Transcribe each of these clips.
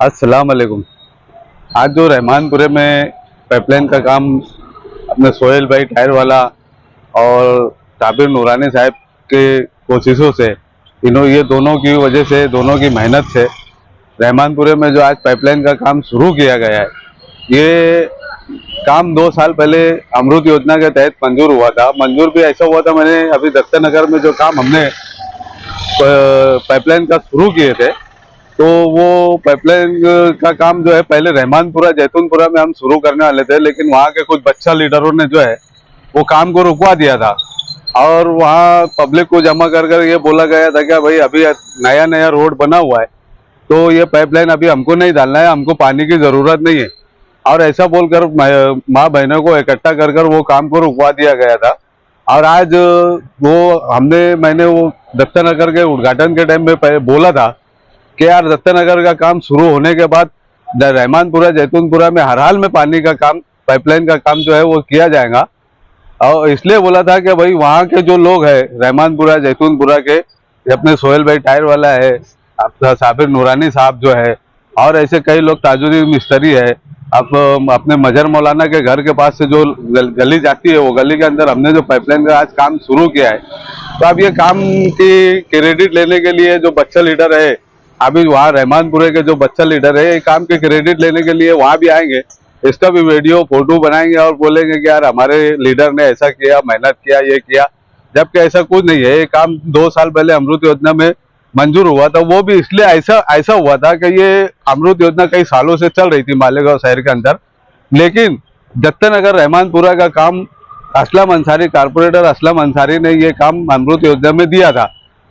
अस्सलाम वालेकुम। आज जो रहमानपुरे में पाइपलाइन का काम अपने सोहेल भाई टायर वाला और साबिर नूरानी साहब के कोशिशों से ये दोनों की वजह से, दोनों की मेहनत से रहमानपुरे में जो आज पाइपलाइन का काम शुरू किया गया है, ये काम 2 साल पहले अमृत योजना के तहत मंजूर हुआ था। मंजूर भी ऐसा हुआ था, मैंने अभी दत्त नगर में जो काम हमने पाइपलाइन का शुरू किए थे, तो वो पाइपलाइन का काम जो है पहले रहमानपुरा जैतूनपुरा में हम शुरू करने वाले थे, लेकिन वहाँ के कुछ बच्चा लीडरों ने जो है वो काम को रुकवा दिया था। और वहाँ पब्लिक को जमा कर कर ये बोला गया था कि भाई अभी नया नया रोड बना हुआ है, तो ये पाइपलाइन अभी हमको नहीं डालना है, हमको पानी की ज़रूरत नहीं है। और ऐसा बोलकर माँ बहनों को इकट्ठा कर कर वो काम को रुकवा दिया गया था। और आज मैंने वो दत्त नगर के उद्घाटन के टाइम में बोला था कि यार दत्त नगर का काम शुरू होने के बाद रहमानपुरा जैतूनपुरा में हर हाल में पानी का काम, पाइपलाइन का काम जो है वो किया जाएगा। और इसलिए बोला था कि भाई वहाँ के जो लोग हैं रहमानपुरा जैतूनपुरा के, अपने सोहेल भाई टायर वाला है, अपना साबिर नूरानी साहब जो है, और ऐसे कई लोग, ताजुद्दीन मिस्त्री है, अब अपने मजर मौलाना के घर के पास से जो गली जाती है, वो गली के अंदर हमने जो पाइपलाइन का आज काम शुरू किया है। तो अब ये काम की क्रेडिट लेने के लिए जो बच्चा लीडर है, अभी वहाँ रहमानपुरे के जो बच्चा लीडर है, ये काम के क्रेडिट लेने के लिए वहाँ भी आएंगे, इसका भी वीडियो फोटो बनाएंगे और बोलेंगे कि यार हमारे लीडर ने ऐसा किया, मेहनत किया, ये किया। जबकि ऐसा कुछ नहीं है। ये काम 2 साल पहले अमृत योजना में मंजूर हुआ था। वो भी इसलिए ऐसा हुआ था कि ये अमृत योजना कई सालों से चल रही थी मालेगांव शहर के अंदर, लेकिन दत्त नगर रहमानपुरा का काम असलम अंसारी, कारपोरेटर असलम अंसारी ने ये काम अमृत योजना में दिया था।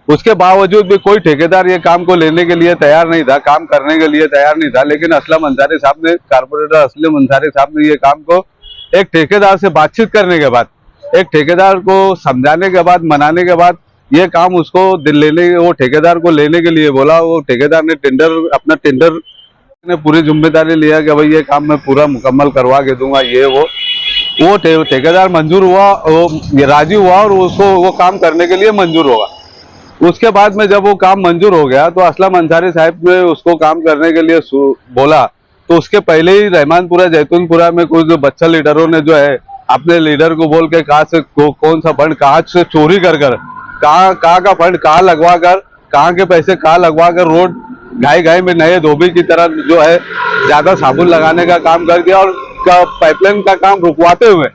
उसके बावजूद भी कोई ठेकेदार ये काम को लेने के लिए तैयार नहीं था, काम करने के लिए तैयार नहीं था। लेकिन असलम अंसारी साहब ने, कारपोरेटर असलम अंसारी साहब ने ये काम को एक ठेकेदार से बातचीत करने के बाद, एक ठेकेदार को समझाने के बाद, मनाने के बाद, ये काम उसको वो ठेकेदार को लेने के लिए बोला। वो ठेकेदार ने अपना टेंडर ने पूरी जिम्मेदारी लिया कि भाई ये काम मैं पूरा मुकम्मल करवा के दूंगा, ये वो ठेकेदार मंजूर हुआ, वो राजी हुआ और उसको वो काम करने के लिए मंजूर होगा। उसके बाद में जब वो काम मंजूर हो गया तो असलम अंसारी साहब ने उसको काम करने के लिए बोला, तो उसके पहले ही रहमानपुरा जैतूनपुरा में कुछ बच्चा लीडरों ने जो है अपने लीडर को बोल के कहाँ से कौन सा फंड कहाँ से चोरी कर कहाँ का फंड कहाँ लगवा कर, कहाँ के पैसे कहाँ लगवा कर रोड घाई में नए धोबी की तरह जो है ज्यादा साबुन लगाने का काम कर दिया और पाइपलाइन का काम रुकवाते हुए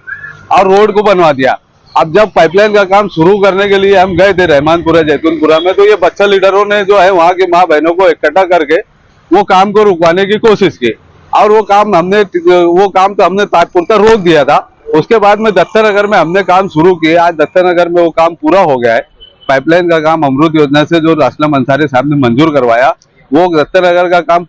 और रोड को बनवा दिया। अब जब पाइपलाइन का काम शुरू करने के लिए हम गए थे रहमानपुरा जैतूनपुरा में, तो ये बच्चा लीडरों ने जो है वहाँ की माँ बहनों को इकट्ठा करके वो काम को रुकवाने की कोशिश की और वो काम तो हमने तात्पुरता रोक दिया था। उसके बाद में दत्त नगर में हमने काम शुरू किया। आज दत्त नगर में वो काम पूरा हो गया है। पाइपलाइन का काम अमृत योजना से जो असलम अंसारी साहब ने मंजूर करवाया, वो दत्त नगर का काम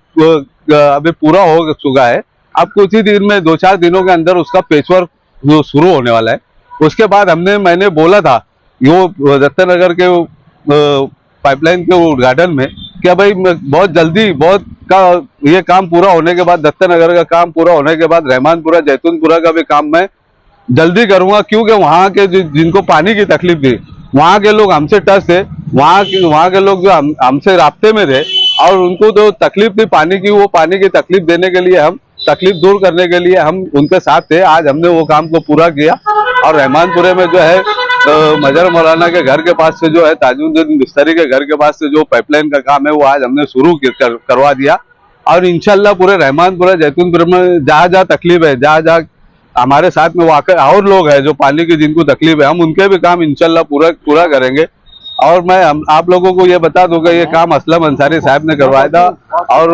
अभी पूरा हो चुका है। अब कुछ ही दिन में, 2-4 दिनों के अंदर उसका पेचवर्क जो शुरू होने वाला है। उसके बाद मैंने बोला था यो दत्त नगर के पाइपलाइन के उद्घाटन में कि भाई बहुत जल्दी ये काम पूरा होने के बाद, दत्त नगर का काम पूरा होने के बाद रहमानपुरा जैतूनपुरा का भी काम मैं जल्दी करूंगा, क्योंकि वहाँ के जिनको पानी की तकलीफ थी, वहाँ के लोग हमसे टच थे, वहाँ के लोग जो हमसे राब्ते में थे और उनको जो तकलीफ थी पानी की, वो पानी की तकलीफ देने के लिए, हम तकलीफ दूर करने के लिए हम उनके साथ थे। आज हमने वो काम को पूरा किया और रहमानपुरे में जो है मजर मौलाना के घर के पास से जो है, ताजुद्दीन मिस्त्री के घर के पास से जो पाइपलाइन का काम है वो आज हमने शुरू करवा दिया। और इंशाल्लाह पूरे रहमानपुरा जैतूनपुर में जहाँ जहाँ तकलीफ है, जहाँ जहाँ हमारे साथ में वाकई और लोग हैं जो पानी की जिनको तकलीफ है, हम उनके भी काम इंशाल्लाह पूरा करेंगे। और मैं आप लोगों को ये बता दूंगा, ये काम असलम अंसारी साहब ने करवाया था और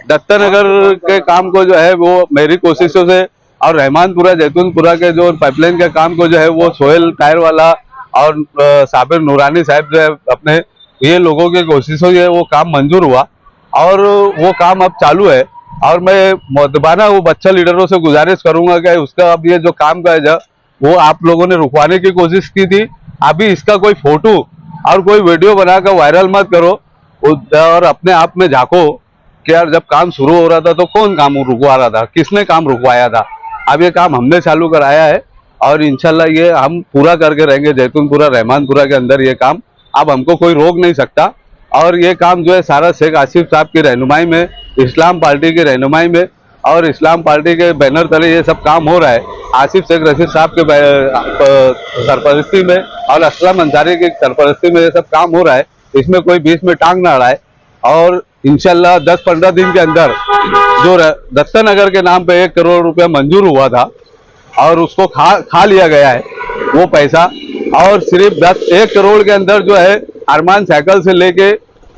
दत्त नगर के काम को जो है वो मेरी कोशिशों से, और रहमानपुरा जैतूनपुरा के जो पाइपलाइन के काम को जो है वो सोहेल टायर वाला और साबिर नूरानी साहब जो है, अपने ये लोगों की कोशिशों से वो काम मंजूर हुआ और वो काम अब चालू है। और मैं मुतबाना वो बच्चा लीडरों से गुजारिश करूंगा कि उसका अब ये जो काम का है वो आप लोगों ने रुकवाने की कोशिश की थी, अभी इसका कोई फोटो और कोई वीडियो बनाकर वायरल मत करो और अपने आप में झांको कि यार जब काम शुरू हो रहा था तो कौन काम रुकवा रहा था, किसने काम रुकवाया था। अब ये काम हमने चालू कराया है और इंशाल्लाह ये हम पूरा करके रहेंगे। जैतूनपुरा रहमानपुरा के अंदर ये काम अब हमको कोई रोक नहीं सकता। और ये काम जो है सारा शेख आसिफ साहब की रहनुमाई में, इस्लाम पार्टी की रहनुमाई में और इस्लाम पार्टी के बैनर तले ये सब काम हो रहा है। आसिफ शेख रशीद साहब के सरपरस्ती में और असलम अंसारी की सरपरस्ती में ये सब काम हो रहा है। इसमें कोई बीच में टांग ना अड़ाए और इंशाल्लाह 10-15 दिन के अंदर जो दत्तनगर के नाम पे 1 करोड़ रुपया मंजूर हुआ था और उसको खा लिया गया है वो पैसा, और सिर्फ 1 करोड़ के अंदर जो है अरमान साइकिल से लेके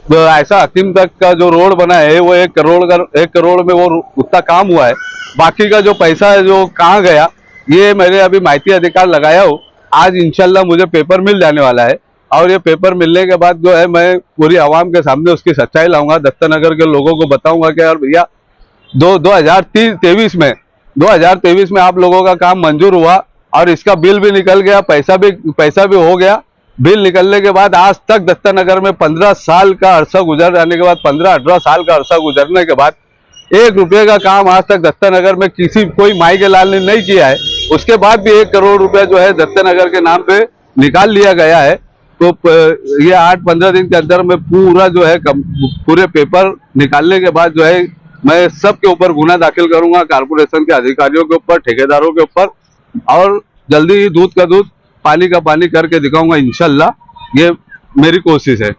ऐसा हकीम तक का जो रोड बना है वो 1 करोड़ में वो उतना काम हुआ है। बाकी का जो पैसा है जो कहाँ गया ये मैंने अभी माहिती अधिकार लगाया हूँ। आज इंशाल्लाह मुझे पेपर मिल जाने वाला है और ये पेपर मिलने के बाद जो है मैं पूरी आवाम के सामने उसकी सच्चाई लाऊंगा। दत्तनगर के लोगों को बताऊंगा कि यार भैया 2023 में आप लोगों का काम मंजूर हुआ और इसका बिल भी निकल गया, पैसा भी हो गया। बिल निकलने के बाद आज तक दत्तनगर में 15 साल का अरसा गुजर जाने के बाद, 15-18 साल का अरसा गुजरने के बाद 1 रुपये का काम आज तक दत्तनगर में कोई माई के लाल ने नहीं किया है। उसके बाद भी 1 करोड़ रुपया जो है दत्तनगर के नाम पे निकाल लिया गया है। तो ये 8-15 दिन के अंदर में पूरा जो है पूरे पेपर निकालने के बाद जो है मैं सबके ऊपर गुना दाखिल करूंगा, कारपोरेशन के अधिकारियों के ऊपर, ठेकेदारों के ऊपर, और जल्दी ही दूध का दूध पानी का पानी करके दिखाऊंगा इंशाल्लाह। ये मेरी कोशिश है।